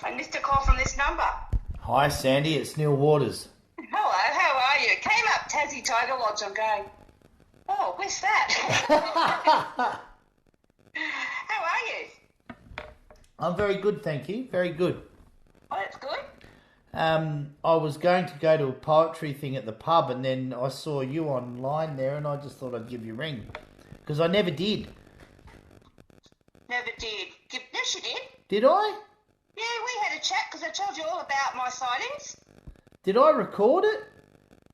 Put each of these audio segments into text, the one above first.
I missed a call from this number. Hi Sandy, it's Neil Waters. Hello, how are you? Came up Tassie Tiger Lodge. I'm going, oh, where's that? How are you? I'm very good, thank you. Very good. Oh, that's good. I was going to go to a poetry thing at the pub and then I saw you online there and I just thought I'd give you a ring. Because I never did. Never did. Yes, you did. Did I? Yeah, we had a chat because I told you all about my sightings. Did I record it?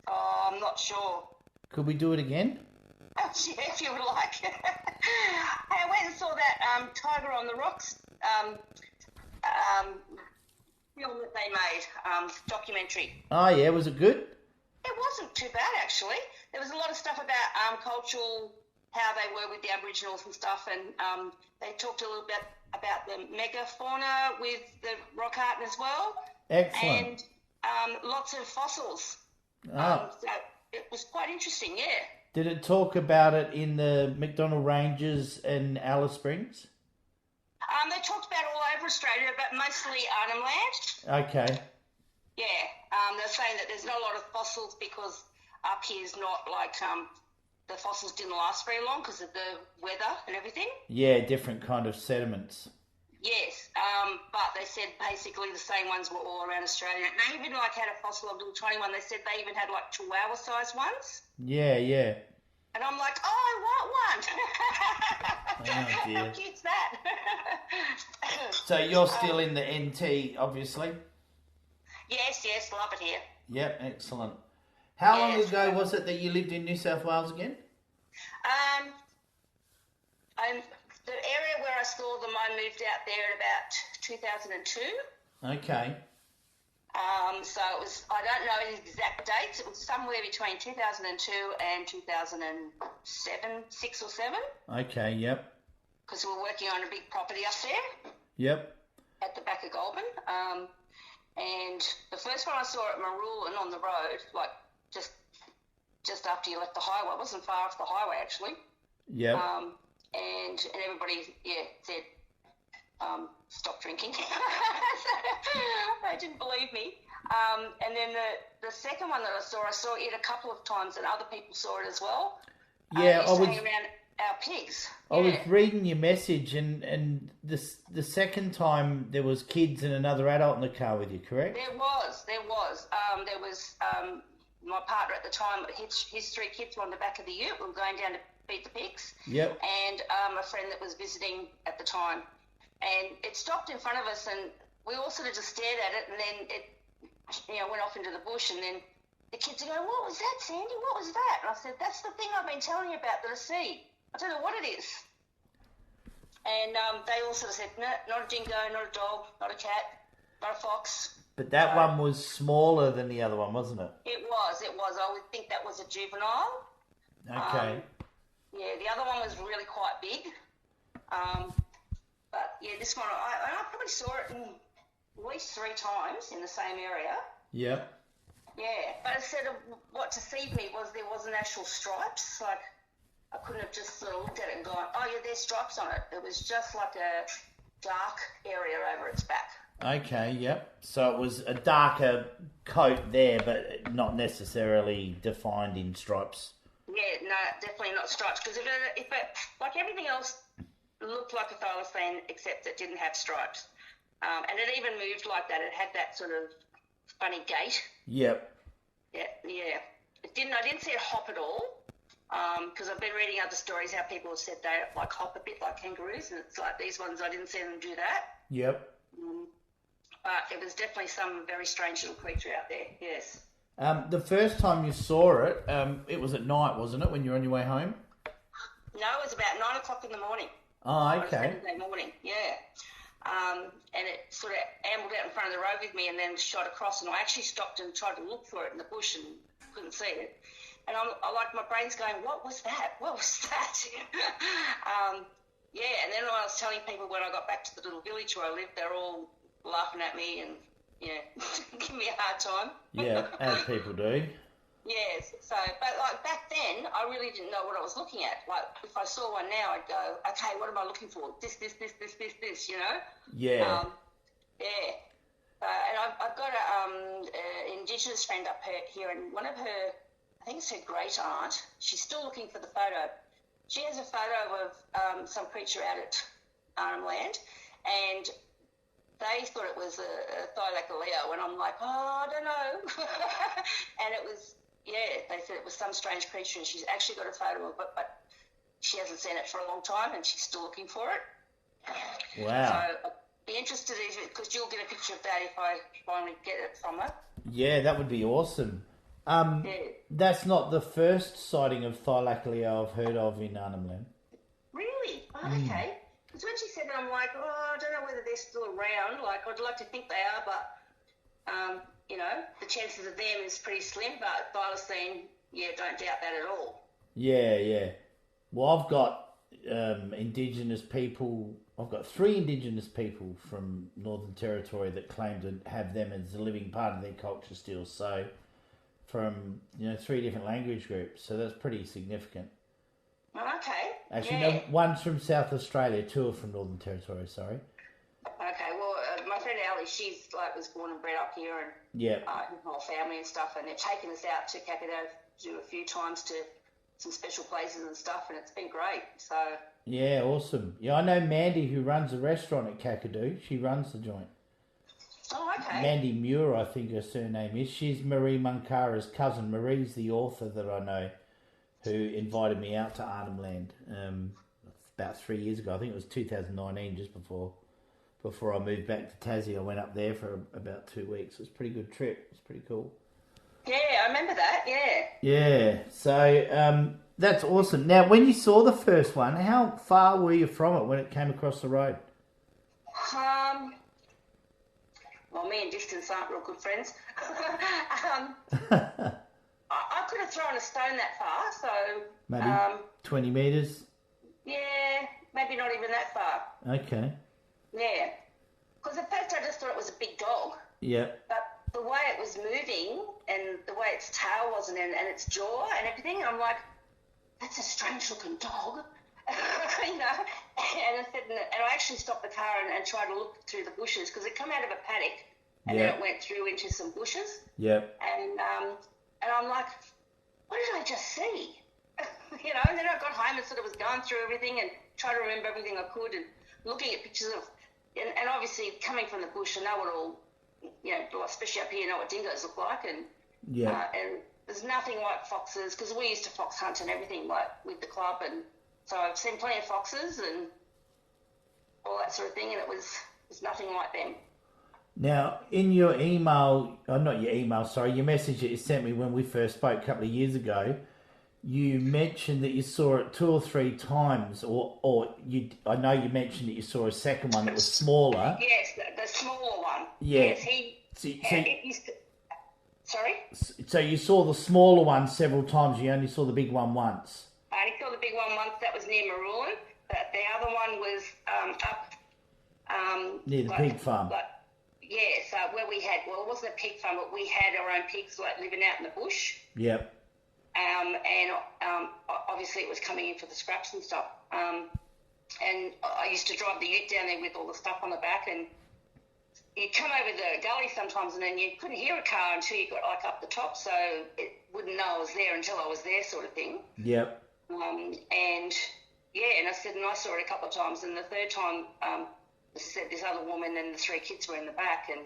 Oh, I'm not sure. Could we do it again? Oh, yeah, if you would like. I went and saw that Tiger on the Rocks film that they made, documentary. Oh yeah, was it good? It wasn't too bad, actually. There was a lot of stuff about cultural, how they were with the Aboriginals and stuff, and they talked a little bit about the megafauna with the rock art as well. Excellent. And lots of fossils. Oh. So it was quite interesting, yeah. Did it talk about it in the McDonnell Ranges and Alice Springs? They talked about all over Australia, but mostly Arnhem Land. Okay. Yeah. They're saying that there's not a lot of fossils because up here's not like the fossils didn't last very long because of the weather and everything. Yeah, different kind of sediments. Yes, but they said basically the same ones were all around Australia. They even like had a fossil, a little tiny one. They said they even had like chihuahua-sized ones. Yeah, yeah. And I'm like, oh, I want one. Oh, dear. How cute's that? So you're still in the NT, obviously? Yes, love it here. Yep, excellent. How long ago was it that you lived in New South Wales again? The area where I saw them, I moved out there at about 2002. Okay. So it was, I don't know the exact dates, it was somewhere between 2002 and 2007, 6 or 7. Okay, yep. Because we were working on a big property up there. Yep. At the back of Goulburn. And the first one I saw at Marulan on the road, like just after you left the highway. It wasn't far off the highway, actually. Yep. And everybody, said, stop drinking. They didn't believe me. And then the second one that I saw it a couple of times, and other people saw it as well. Yeah, hang around our pigs. I was reading your message, and the second time there was kids and another adult in the car with you, correct? There was. There was my partner at the time. His 3 kids were on the back of the ute. We were going down to feed the pigs. Yep. And a friend that was visiting at the time, and it stopped in front of us, and we all sort of just stared at it, and then it, went off into the bush, and then the kids are going, "What was that, Sandy? What was that?" And I said, "That's the thing I've been telling you about that I see. I don't know what it is." And they all sort of said, "No, not a dingo, not a dog, not a cat, not a fox." But that one was smaller than the other one, wasn't it? It was. I would think that was a juvenile. Okay. Yeah, the other one was really quite big. But yeah, this one, I probably saw it at least 3 times in the same area. Yep. Yeah, but it said what deceived me was there wasn't actual stripes. Like, I couldn't have just sort of looked at it and gone, oh yeah, there's stripes on it. It was just like a dark area over its back. Okay, yep. So it was a darker coat there, but not necessarily defined in stripes. Yeah, no, definitely not stripes. Because if it, like everything else, looked like a thylacine, except it didn't have stripes. And it even moved like that. It had that sort of funny gait. Yep. Yeah. I didn't see it hop at all. Because I've been reading other stories how people have said they like hop a bit like kangaroos, and it's like these ones I didn't see them do that. Yep. But it was definitely some very strange little creature out there. Yes. The first time you saw it, it was at night, wasn't it, when you were on your way home? No, it was about 9 o'clock in the morning. Oh, okay. Saturday morning, yeah. And it sort of ambled out in front of the road with me and then shot across, and I actually stopped and tried to look for it in the bush and couldn't see it. And my brain's going, what was that? What was that? Yeah, and then when I was telling people when I got back to the little village where I lived, they're all laughing at me and, giving me a hard time. Yeah, as people do. Yes, so, but like back then, I really didn't know what I was looking at. Like, if I saw one now, I'd go, okay, what am I looking for? This, Yeah. Yeah. And I've got an Indigenous friend up here, and one of her, I think it's her great aunt, she's still looking for the photo. She has a photo of some creature out at Arnhem Land, and they thought it was a Thylacine, and I'm like, I don't know. And it was, they said it was some strange creature, and she's actually got a photo of it, but she hasn't seen it for a long time, and she's still looking for it. Wow. So I'd be interested because you'll get a picture of that if I finally get it from her. Yeah, that would be awesome. That's not the first sighting of Thylacine I've heard of in Arnhem Land. Really? Oh, okay. Because when she said it, I'm like, I don't know whether they're still around. Like, I'd like to think they are, but, the chances of them is pretty slim. But Thylacine, don't doubt that at all. Yeah. Well, I've got Indigenous people. I've got 3 Indigenous people from Northern Territory that claim to have them as a living part of their culture still. So, from 3 different language groups. So that's pretty significant. Okay. Actually, no, one's from South Australia, 2 are from Northern Territory. Sorry. Okay. Well, my friend Ali, she's was born and bred up here, and her whole family and stuff, and they've taken us out to Kakadu a few times to some special places and stuff, and it's been great. So. Yeah, awesome. Yeah, I know Mandy, who runs a restaurant at Kakadu. She runs the joint. Oh, okay. Mandy Muir, I think her surname is. She's Marie Munkara's cousin. Marie's the author that I know, who invited me out to Arnhem Land about 3 years ago. I think it was 2019, just before I moved back to Tassie. I went up there for about 2 weeks. It was a pretty good trip. It was pretty cool. Yeah, I remember that, Yeah, so that's awesome. Now, when you saw the first one, how far were you from it when it came across the road? Well, me and distance aren't real good friends. I could have thrown a stone that far, so... Maybe 20 metres? Yeah, maybe not even that far. Okay. Yeah. Because at first I just thought it was a big dog. Yeah. But the way it was moving and the way its tail was and its jaw and everything, I'm like, that's a strange-looking dog. And I said, and I actually stopped the car and tried to look through the bushes because it come out of a paddock and then it went through into some bushes. Yep. And I'm like, what did I just see? And then I got home and sort of was going through everything and tried to remember everything I could and looking at pictures of, and obviously coming from the bush, I know what all, especially up here, I know what dingoes look like, and and there's nothing like foxes because we used to fox hunt and everything like with the club, and so I've seen plenty of foxes and all that sort of thing, and it was nothing like them. Now, in your email, not your email, sorry, your message that you sent me when we first spoke a couple of years ago, you mentioned that you saw it 2 or 3 times, I know you mentioned that you saw a second one that was smaller. Yes, the smaller one. Yeah. Yes, sorry? So you saw the smaller one several times, you only saw the big one once? I only saw the big one once, that was near Maroon, but the other one was up... near the pig farm. So where we had, it wasn't a pig farm, but we had our own pigs living out in the bush. Yep. Obviously it was coming in for the scraps and stuff. And I used to drive the ute down there with all the stuff on the back, and you'd come over the gully sometimes and then you couldn't hear a car until you got up the top, so it wouldn't know I was there until I was there sort of thing. Yep. And I saw it a couple of times, and the third time, as I said, this other woman and the 3 kids were in the back, and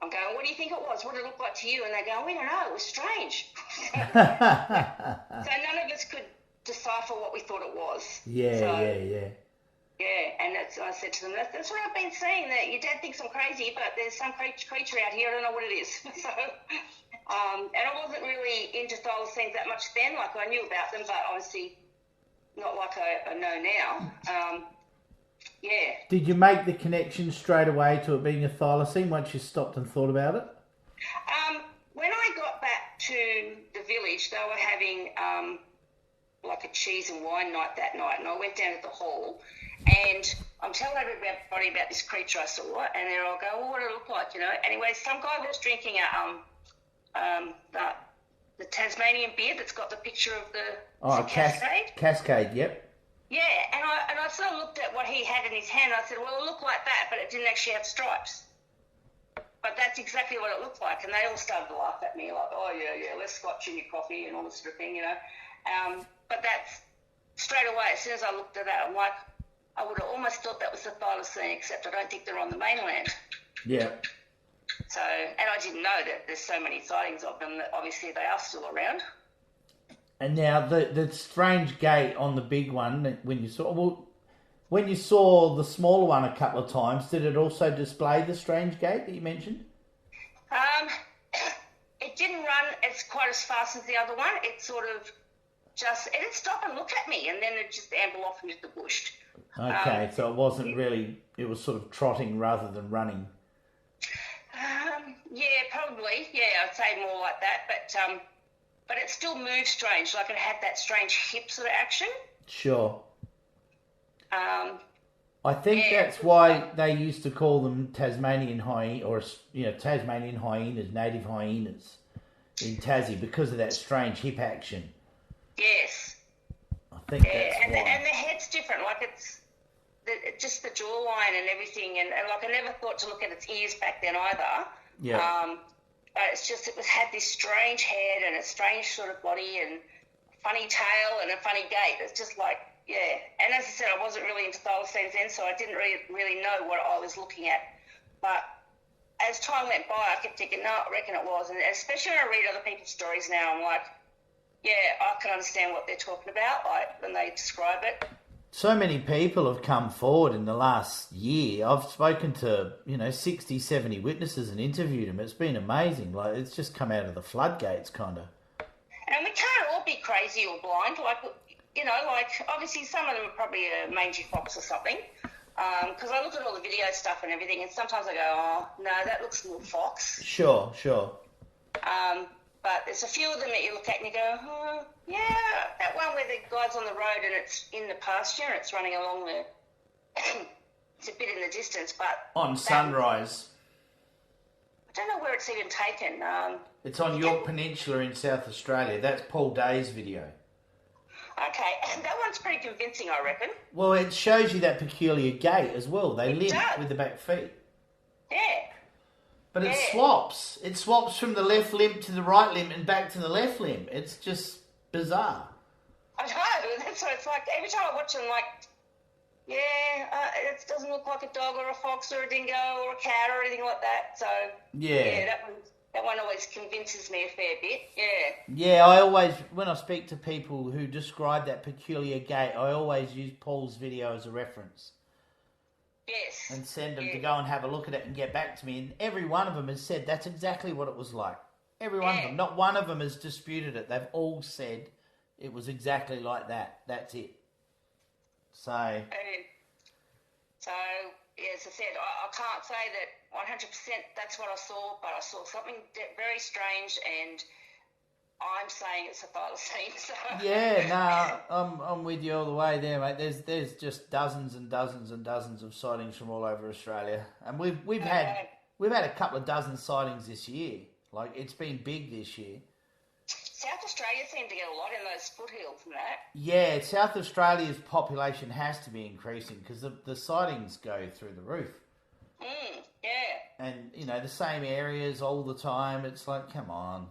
I'm going, what do you think it was? What did it look like to you? And they go, we don't know, it was strange. So none of us could decipher what we thought it was. Yeah. Yeah, and I said to them, that's what I've been saying, that your dad thinks I'm crazy, but there's some creature out here, I don't know what it is. So, and I wasn't really into thylacines that much then, I knew about them, but obviously not like I know now. Yeah. Did you make the connection straight away to it being a thylacine once you stopped and thought about it? When I got back to the village, they were having a cheese and wine night that night, and I went down to the hall, and I'm telling everybody about this creature I saw, and they're all going, well, what did it look like, Anyway, some guy was drinking the Tasmanian beer that's got the picture of the Cascade. Cascade, yep. Yeah, and I sort of looked at what he had in his hand, and I said, well, it looked like that, but it didn't actually have stripes. but that's exactly what it looked like. And they all started to laugh at me like, oh, yeah, less scotch in your coffee and all this sort of thing, you know. But that's straight away, as soon as I looked at that, I'm like, I would have almost thought that was the thylacine, except I don't think they're on the mainland. Yeah. So, and I didn't know that there's so many sightings of them that obviously they are still around. And now the strange gate on the big one, when you saw the smaller one a couple of times, did it also display the strange gate that you mentioned? It didn't run as quite as fast as the other one. It sort of it'd stop and look at me, and then it'd just amble off into the bush. Okay, so it wasn't really, it was sort of trotting rather than running. Yeah, probably. Yeah, I'd say more like that. But it still moved strange, like it had that strange hip sort of action. Sure. I think that's why they used to call them Tasmanian hyenas, Tasmanian hyenas, native hyenas in Tassie, because of that strange hip action. Yes. I think that's and why. And the head's different, like it's just the jawline and everything, and like I never thought to look at its ears back then either. Yeah. But it's just had this strange head and a strange sort of body and funny tail and a funny gait. It's just like, yeah. And as I said, I wasn't really into thylacines then, so I didn't really know what I was looking at. But as time went by, I kept thinking, no, I reckon it was. And especially when I read other people's stories now, I'm like, yeah, I can understand what they're talking about, like when they describe it. So many people have come forward in the last year. I've spoken to, 60, 70 witnesses and interviewed them. It's been amazing. Like, it's just come out of the floodgates, kind of. And we can't all be crazy or blind. Like, obviously some of them are probably a mangy fox or something. Because I look at all the video stuff and everything, and sometimes I go, oh, no, that looks a little fox. Sure. But there's a few of them that you look at and you go, oh, yeah, that one where the guy's on the road and it's in the pasture and it's running along the... it's a bit in the distance, but... On Sunrise. I don't know where it's even taken. It's on York Peninsula in South Australia. That's Paul Day's video. Okay, that one's pretty convincing, I reckon. Well, it shows you that peculiar gait as well. They limp with the back feet. Yeah. But it swaps. It swaps from the left limb to the right limb and back to the left limb. It's just bizarre. I know. That's what it's like. Every time I watch it, I'm like, it doesn't look like a dog or a fox or a dingo or a cat or anything like that. So, that one always convinces me a fair bit. Yeah. Yeah, I always, when I speak to people who describe that peculiar gait, I always use Paul's video as a reference. Yes. And send them to go and have a look at it and get back to me. And every one of them has said that's exactly what it was like. Every one of them. Not one of them has disputed it. They've all said it was exactly like that. That's it. So... as I said, I can't say that 100% that's what I saw, but I saw something very strange, and I'm saying it's a thylacine. So. Yeah, I'm with you all the way there, mate. There's just dozens and dozens and dozens of sightings from all over Australia, and we've had a couple of dozen sightings this year. Like, it's been big this year. South Australia seemed to get a lot in those foothills and that. Yeah, South Australia's population has to be increasing because the sightings go through the roof. Yeah. And, the same areas all the time. It's like, come on.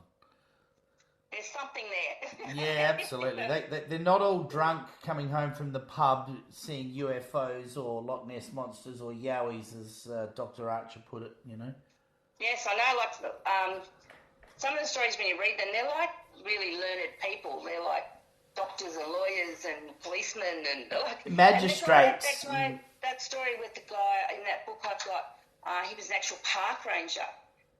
There's something there. Yeah, absolutely. They're not all drunk coming home from the pub seeing UFOs or Loch Ness monsters or yowies, as Dr. Archer put it, Yes, I know, like, some of the stories when you read them, they're like really learned people. They're like doctors and lawyers and policemen and like... Magistrates. And that story with the guy in that book I've got, he was an actual park ranger,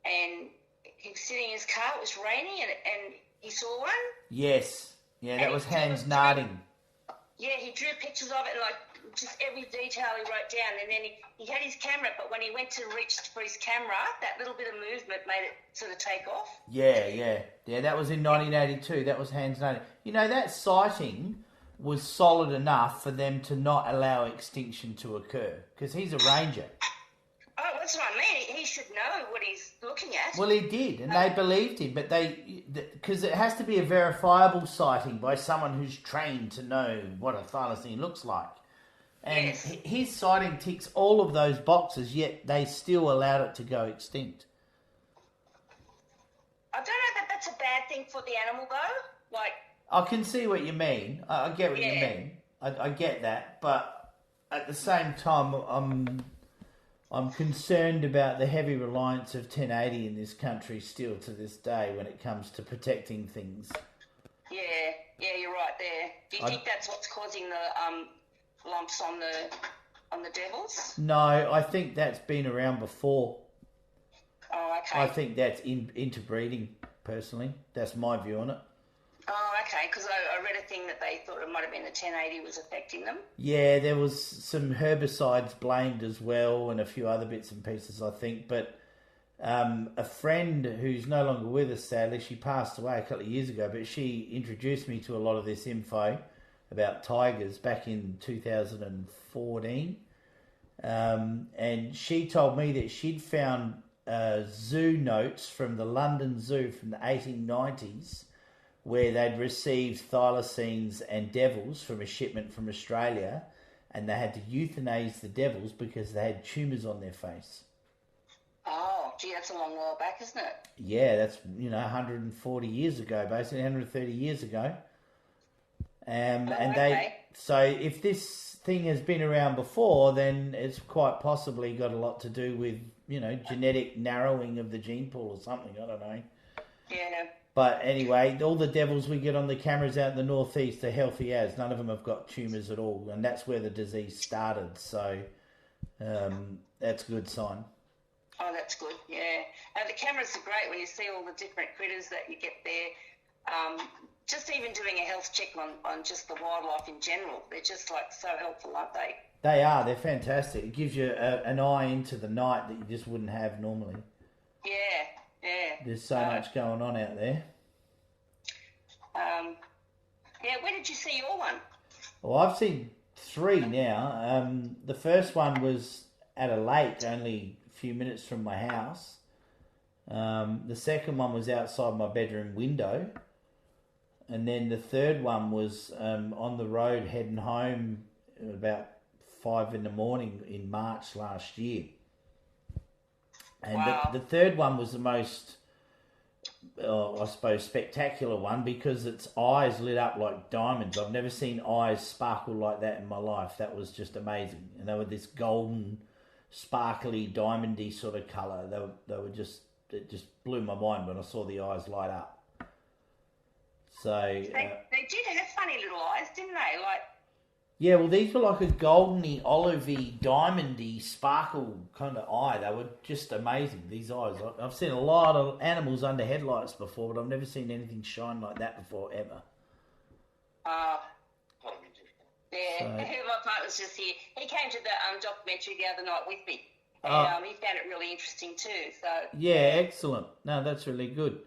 and he was sitting in his car, it was raining, and he saw one. Yes. Yeah, that was Hans Narding. Yeah, he drew pictures of it and like just every detail he wrote down, and then he had his camera, but when he went to reach for his camera, that little bit of movement made it sort of take off. Yeah, that was in 1982. That was Hans Narding. That sighting was solid enough for them to not allow extinction to occur, because he's a ranger. Oh, that's what I mean. He should know what he's looking at. Well, he did, and they believed him, but because it has to be a verifiable sighting by someone who's trained to know what a thylacine looks like. And his sighting ticks all of those boxes, yet they still allowed it to go extinct. bad thing for the animal, though? Like, I can see what you mean. I get what you mean. I get that, but at the same time, I'm concerned about the heavy reliance of 1080 in this country still to this day when it comes to protecting things. Yeah, you're right there. Do you think that's what's causing the lumps on the devils? No, I think that's been around before. Oh, okay. I think that's interbreeding, personally. That's my view on it. Oh, okay, because I read a thing that they thought it might have been the 1080 was affecting them. Yeah, there was some herbicides blamed as well and a few other bits and pieces, I think. But a friend who's no longer with us, sadly, she passed away a couple of years ago, but she introduced me to a lot of this info about tigers back in 2014. And she told me that she'd found zoo notes from the London Zoo from the 1890s where they'd received thylacines and devils from a shipment from Australia, and they had to euthanize the devils because they had tumours on their face. Oh, gee, that's a long while back, isn't it? Yeah, that's, 140 years ago, basically 130 years ago. So if this thing has been around before, then it's quite possibly got a lot to do with, genetic narrowing of the gene pool or something, I don't know. Yeah. But anyway, all the devils we get on the cameras out in the northeast are healthy as. None of them have got tumours at all. And that's where the disease started. So that's a good sign. Oh, that's good, yeah. The cameras are great when you see all the different critters that you get there. Just even doing a health check on just the wildlife in general. They're just so helpful, aren't they? They are. They're fantastic. It gives you an eye into the night that you just wouldn't have normally. Yeah. There's so much going on out there. Where did you see your one? Well, I've seen 3 now. The first one was at a lake only a few minutes from my house. The second one was outside my bedroom window. And then the third one was on the road heading home about 5 in the morning in March last year. And wow. the third one was the most, I suppose, spectacular one because its eyes lit up like diamonds. I've never seen eyes sparkle like that in my life. That was just amazing. And they were this golden, sparkly, diamondy sort of colour. They were just, it just blew my mind when I saw the eyes light up. So they did have funny little eyes, didn't they? Yeah, well, these were like a goldeny, olivey, diamondy, sparkle kind of eye. They were just amazing, these eyes. I've seen a lot of animals under headlights before, but I've never seen anything shine like that before, ever. Yeah, my partner's just here. He came to the documentary the other night with me, and he found it really interesting too. So yeah, excellent. No, that's really good.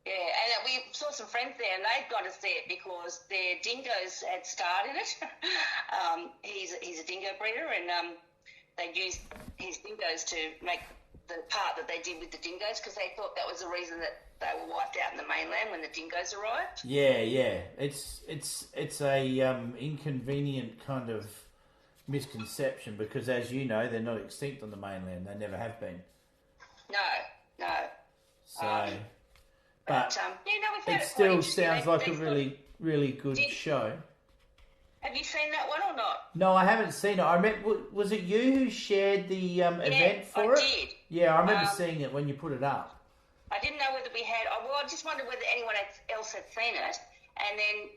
Yeah, and we saw some friends there, and they'd got to see it because their dingoes had starred in it. He's a dingo breeder, and they used his dingoes to make the part that they did with the dingoes because they thought that was the reason that they were wiped out in the mainland when the dingoes arrived. Yeah. It's a inconvenient kind of misconception because, as you know, they're not extinct on the mainland. They never have been. No. So. But it still sounds like a really, really good show. Have you seen that one or not? No, I haven't seen it. I remember, was it you who shared the event for it? I did. Yeah, I remember seeing it when you put it up. I didn't know whether we had... I just wondered whether anyone else had seen it. And then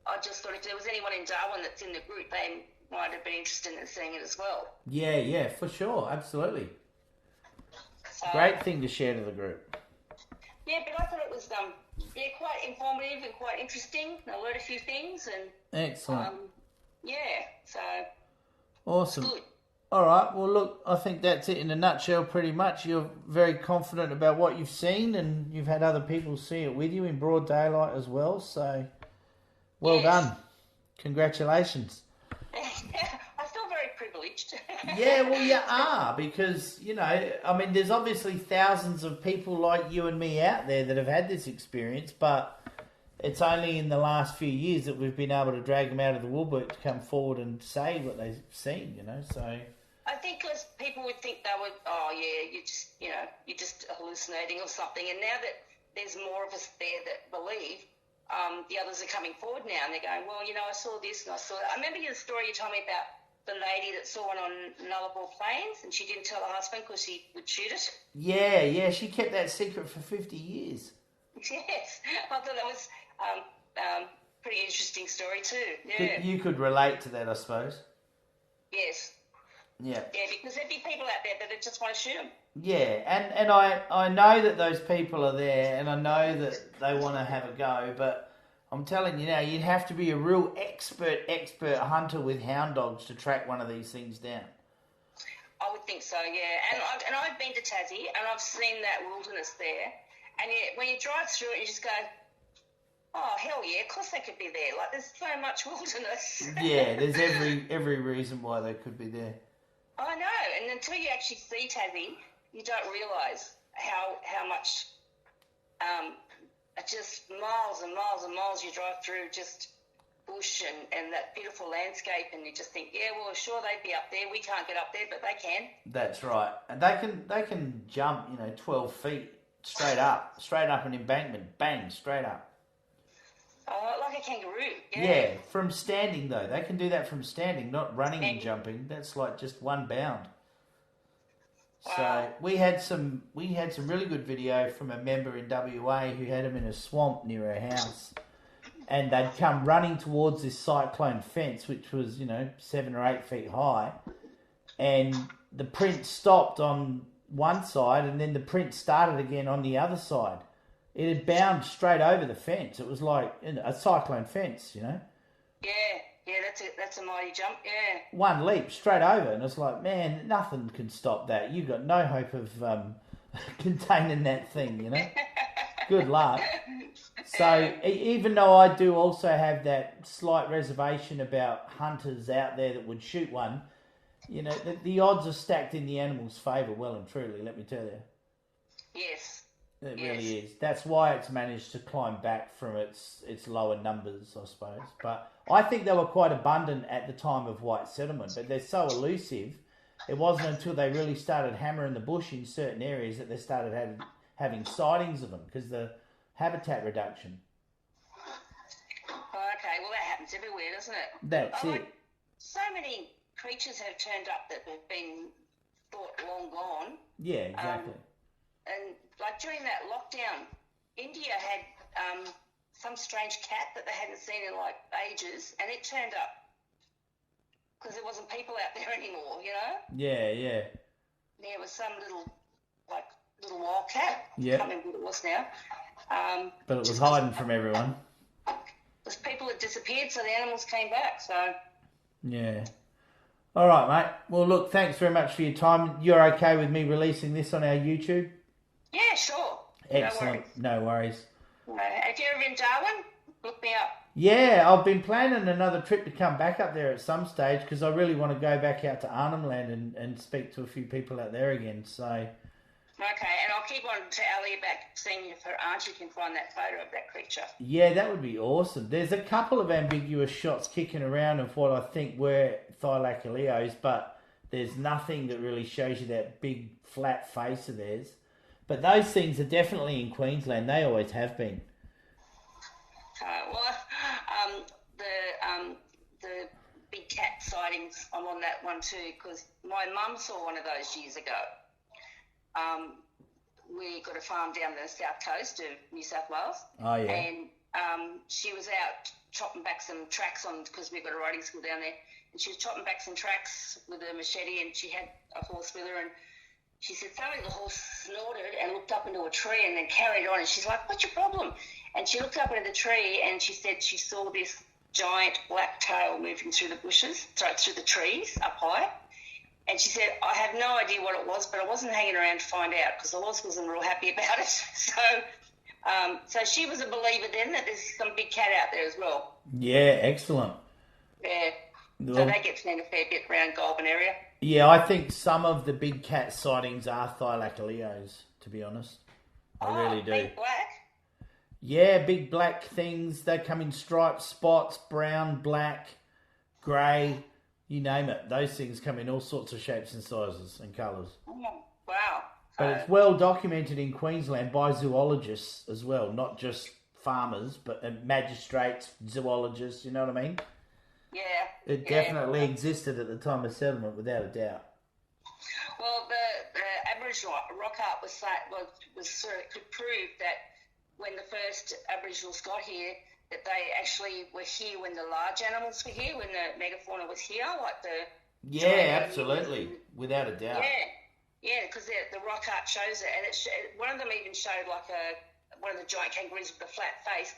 I just thought if there was anyone in Darwin that's in the group, they might have been interested in seeing it as well. Yeah, for sure. Absolutely. So, great thing to share to the group. Yeah, but I thought it was quite informative and quite interesting. I learned a few things and excellent. So awesome. Good. All right. Well, look, I think that's it in a nutshell. Pretty much, you're very confident about what you've seen, and you've had other people see it with you in broad daylight as well. So, well done. Congratulations. I feel very privileged. Yeah, well, you are, because, there's obviously thousands of people like you and me out there that have had this experience, but it's only in the last few years that we've been able to drag them out of the woodwork to come forward and say what they've seen, so... I think because people would think they would, you're just hallucinating or something, and now that there's more of us there that believe. The others are coming forward now, and they're going, well, you know, I saw this and I saw that. I remember the story you told me about the lady that saw one on Nullarbor Plains, and she didn't tell her husband because he would shoot it. Yeah, she kept that secret for 50 years. Yes, I thought that was pretty interesting story too. Yeah. You could relate to that, I suppose. Yes. Yeah. Yeah, because there'd be people out there that just want to shoot them. Yeah, and I know that those people are there, and I know that they want to have a go, but I'm telling you now, you'd have to be a real expert hunter with hound dogs to track one of these things down. I would think so, yeah. And I've been to Tassie, and I've seen that wilderness there, and when you drive through it, you just go, oh, hell yeah, of course they could be there. Like, there's so much wilderness. Yeah, there's every reason why they could be there. I know, and until you actually see Tassie, you don't realise how much, just miles and miles and miles you drive through just bush and that beautiful landscape, and you just think, yeah, well, sure, they'd be up there. We can't get up there, but they can. That's right. And they can jump, 12 feet straight up an embankment, bang, straight up. Like a kangaroo. Yeah, from standing though. They can do that from standing, not running and jumping. That's like just one bound. Wow. So we had some really good video from a member in WA who had them in a swamp near her house, and they'd come running towards this cyclone fence, which was 7 or 8 feet high, and the print stopped on one side, and then the print started again on the other side. It had bound straight over the fence. It was like a cyclone fence, Yeah, that's a mighty jump, yeah. One leap straight over, and it's like, man, nothing can stop that. You've got no hope of containing that thing, Good luck. So even though I do also have that slight reservation about hunters out there that would shoot one, the odds are stacked in the animal's favour, well and truly, let me tell you. Yes. It really is. That's why it's managed to climb back from its lower numbers, I suppose. But I think they were quite abundant at the time of white settlement, but they're so elusive. It wasn't until they really started hammering the bush in certain areas that they started having sightings of them, because the habitat reduction. Okay, well that happens everywhere, doesn't it? That's it. So many creatures have turned up that have been thought long gone. Yeah, exactly. And like during that lockdown, India had some strange cat that they hadn't seen in like ages, and it turned up because there wasn't people out there anymore, Yeah. There was some little wild cat. Yeah. I can't remember what it was now. But it was hiding from everyone. Because people had disappeared, so the animals came back. So. Yeah. All right, mate. Well, look, thanks very much for your time. You're okay with me releasing this on our YouTube? Yeah, sure. Excellent. No worries. If you're ever in Darwin, look me up. Yeah, I've been planning another trip to come back up there at some stage, because I really want to go back out to Arnhem Land and speak to a few people out there again. So. Okay, and I'll keep on to Ali about seeing if her auntie can find that photo of that creature. Yeah, that would be awesome. There's a couple of ambiguous shots kicking around of what I think were Thylacoleos, but there's nothing that really shows you that big flat face of theirs. But those things are definitely in Queensland. They always have been. The big cat sightings, I'm on that one too, because my mum saw one of those years ago. We got a farm down the south coast of New South Wales. Oh, yeah. And she was out chopping back some tracks because we've got a riding school down there. And she was chopping back some tracks with a machete, and she had a horse with her, and she said suddenly the horse snorted and looked up into a tree and then carried on, and she's like, what's your problem? And she looked up into the tree and she said she saw this giant black tail moving through the bushes, through the trees up high. And she said, I have no idea what it was, but I wasn't hanging around to find out because the horse wasn't real happy about it. So she was a believer then that there's some big cat out there as well. Yeah, excellent. Yeah. So they get seen a fair bit around Goulburn area. Yeah, I think some of the big cat sightings are Thylacoleos, to be honest. I really do. Big black? Yeah, big black things. They come in stripes, spots, brown, black, grey, you name it. Those things come in all sorts of shapes and sizes and colours. Oh, wow. But it's well documented in Queensland by zoologists as well, not just farmers, but magistrates, zoologists, you know what I mean? Yeah. It definitely existed at the time of settlement, without a doubt. Well, the Aboriginal rock art was sort of could prove that when the first Aboriginals got here, that they actually were here when the large animals were here, when the megafauna was here, like the... Yeah, absolutely, without a doubt. Yeah, because the rock art shows it, and one of them even showed like one of the giant kangaroos with a flat face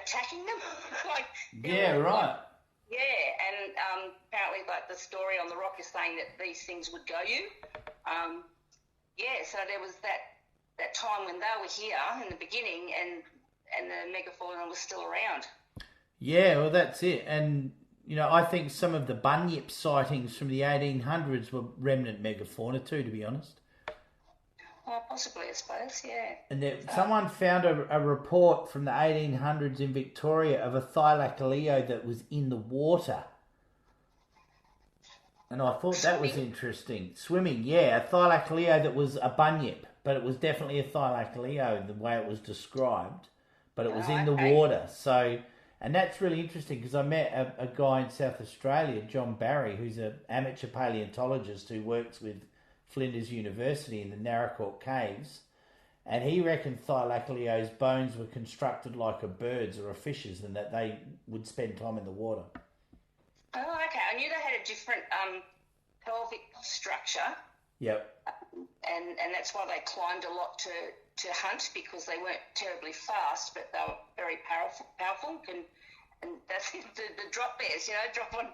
attacking them. Right. Yeah, and apparently, like the story on the rock is saying that these things would go you. So there was that time when they were here in the beginning, and the megafauna was still around. Yeah, well, that's it, and. You know, I think some of the bunyip sightings from the 1800s were remnant megafauna too, to be honest. Well, possibly, I suppose, yeah. And someone found a report from the 1800s in Victoria of a Thylacine that was in the water. And I thought that was interesting. Swimming, yeah, a Thylacine that was a bunyip, but it was definitely a Thylacine, the way it was described. But it was in the water, so... And that's really interesting because I met a guy in South Australia, John Barry, who's an amateur paleontologist who works with Flinders University in the Narracourt Caves. And he reckoned Thylacolio's bones were constructed like a bird's or a fish's, and that they would spend time in the water. Oh, okay. I knew they had a different pelvic structure. Yep. And that's why they climbed a lot to hunt, because they weren't terribly fast, but they were very powerful. And that's the drop bears, drop on.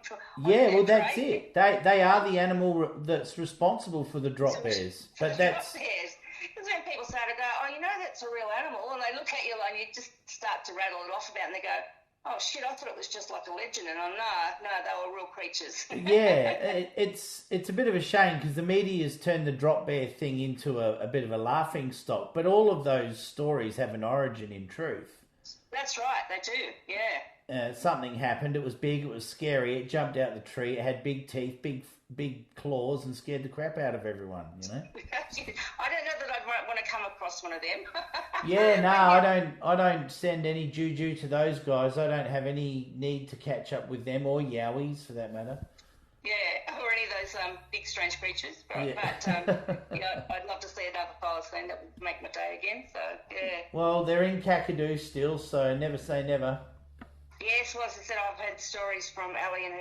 Yeah, well, that's it. They are the animal that's responsible for the drop bears. But that's drop bears. Because when people start to go, that's a real animal, and they look at you and you just start to rattle it off about, and they go, oh shit, I thought it was just like a legend, and no, they were real creatures. Yeah, it's a bit of a shame because the media has turned the drop bear thing into a bit of a laughing stock, but all of those stories have an origin in truth. That's right, they do, yeah. Something happened, it was big, it was scary, it jumped out the tree, it had big teeth, big claws, and scared the crap out of everyone, I don't know that I'd want to come across one of them. Yeah, no, I don't send any juju to those guys. I don't have any need to catch up with them, or yowies for that matter. Yeah, or any of those big strange creatures. But I'd love to see another Thylacine. That would make my day again. So yeah. Well, they're in Kakadu still, so never say never. Yes, well, as I said, I've heard stories from Ali and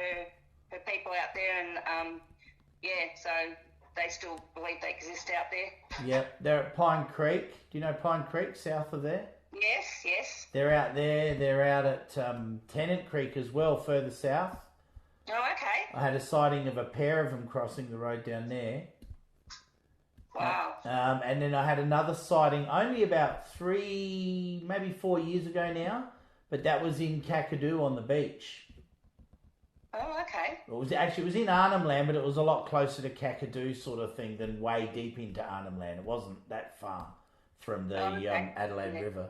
her people out there, and so they still believe they exist out there. Yeah, they're at Pine Creek. Do you know Pine Creek, south of there? Yes. They're out there. They're out at Tennant Creek as well, further south. Oh, okay. I had a sighting of a pair of them crossing the road down there. Wow. And then I had another sighting only about 3, maybe 4 years ago now, but that was in Kakadu on the beach. Oh, okay. It was in Arnhem Land, but it was a lot closer to Kakadu sort of thing than way deep into Arnhem Land. It wasn't that far from the Adelaide River.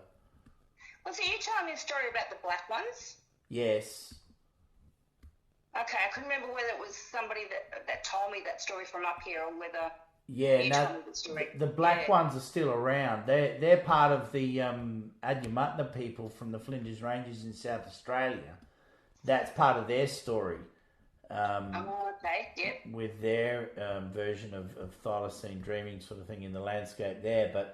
Well, so you telling me a story about the black ones? Yes. Okay, I couldn't remember whether it was somebody that told me that story from up here, or whether the black ones are still around. They're part of the Adyamatna people from the Flinders Ranges in South Australia. That's part of their story. Okay, yep. With their version of Thylacine dreaming sort of thing in the landscape there. But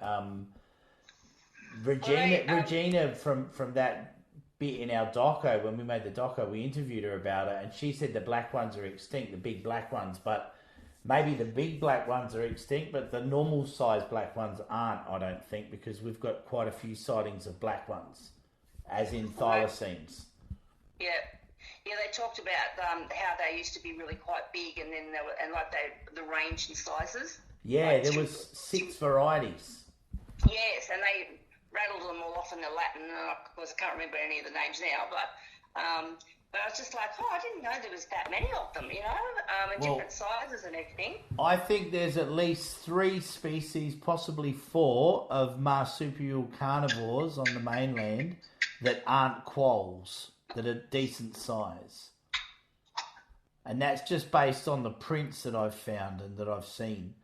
Regina from that bit in our doco, when we made the doco, we interviewed her about it, and she said the black ones are extinct, the big black ones, but maybe the big black ones are extinct, but the normal size black ones aren't, I don't think, because we've got quite a few sightings of black ones, as in Thylacines. Yeah. Yeah, they talked about how they used to be really quite big, and then the range in sizes. Yeah, there was 6 varieties. Yes, and they rattled them all off in the Latin, and of course I can't remember any of the names now, but I was just like, I didn't know there was that many of them, in different sizes and everything. I think there's at least 3 species, possibly 4, of marsupial carnivores on the mainland that aren't quolls, that are decent size. And that's just based on the prints that I've found and that I've seen.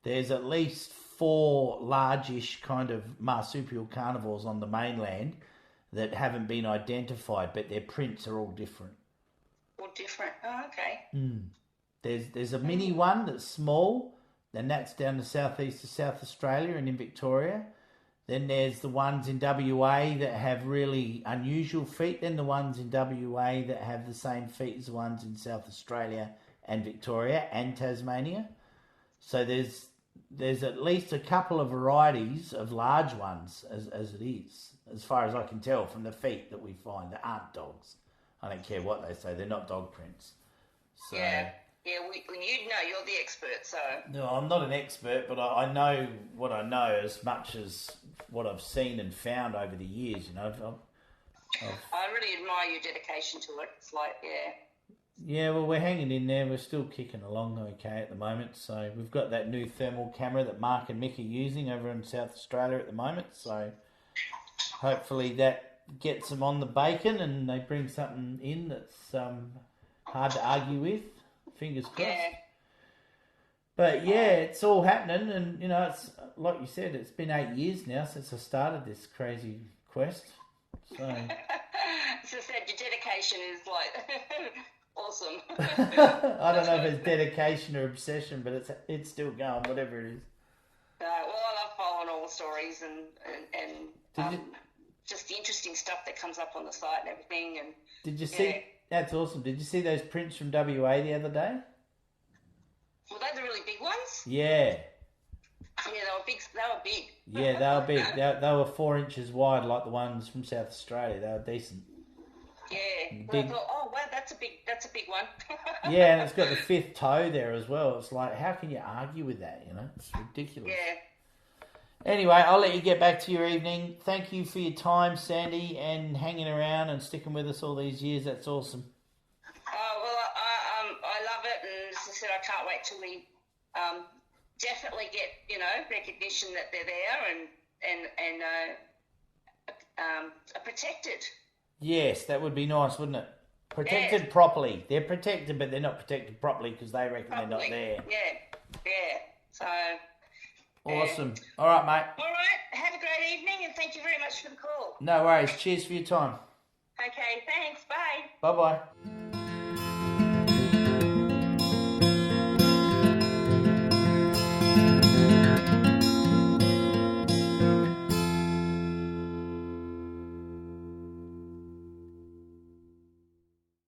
There's at least 4 largish kind of marsupial carnivores on the mainland that haven't been identified, but their prints are all different. All different. Oh, okay. There's a mini one that's small, and that's down the southeast of South Australia and in Victoria. Then there's the ones in WA that have really unusual feet. Then the ones in WA that have the same feet as the ones in South Australia and Victoria and Tasmania. So there's at least a couple of varieties of large ones as it is, as far as I can tell from the feet that we find that aren't dogs. I don't care what they say, they're not dog prints. So, yeah, you're the expert, so... No, I'm not an expert, but I know what I know as much as what I've seen and found over the years, you know. I really admire your dedication to it. It's like, yeah... Yeah, well, we're hanging in there. We're still kicking along okay at the moment. So we've got that new thermal camera that Mark and Mick are using over in South Australia at the moment. So hopefully that gets them on the bacon and they bring something in that's hard to argue with. Fingers crossed. Yeah. But yeah, it's all happening, and you know, it's like you said, it's been 8 years now since I started this crazy quest. So As I said, your dedication is like awesome. I don't know if it's dedication or obsession, but it's still going, whatever it is. Well, I love following all the stories and just the interesting stuff that comes up on the site and everything. And did you see? That's awesome. Did you see those prints from WA the other day? Were they the really big ones? Yeah. Yeah, they were big. They were big. Yeah, they were big. They were 4 inches wide, like the ones from South Australia. They were decent. Yeah. Big. I thought, oh wow, that's a big one. Yeah, and it's got the 5th toe there as well. It's like, how can you argue with that? You know, it's ridiculous. Yeah. Anyway, I'll let you get back to your evening. Thank you for your time, Sandy, and hanging around and sticking with us all these years. That's awesome. Oh well, I love it, and as I said, I can't wait till we definitely get recognition that they're there and are protected. Yes, that would be nice, wouldn't it? Protected properly. They're protected, but they're not protected properly because they reckon they're not there. Yeah. So. Awesome. All right, mate. All right. Have a great evening, and thank you very much for the call. No worries. Cheers for your time. Okay, thanks. Bye. Bye-bye.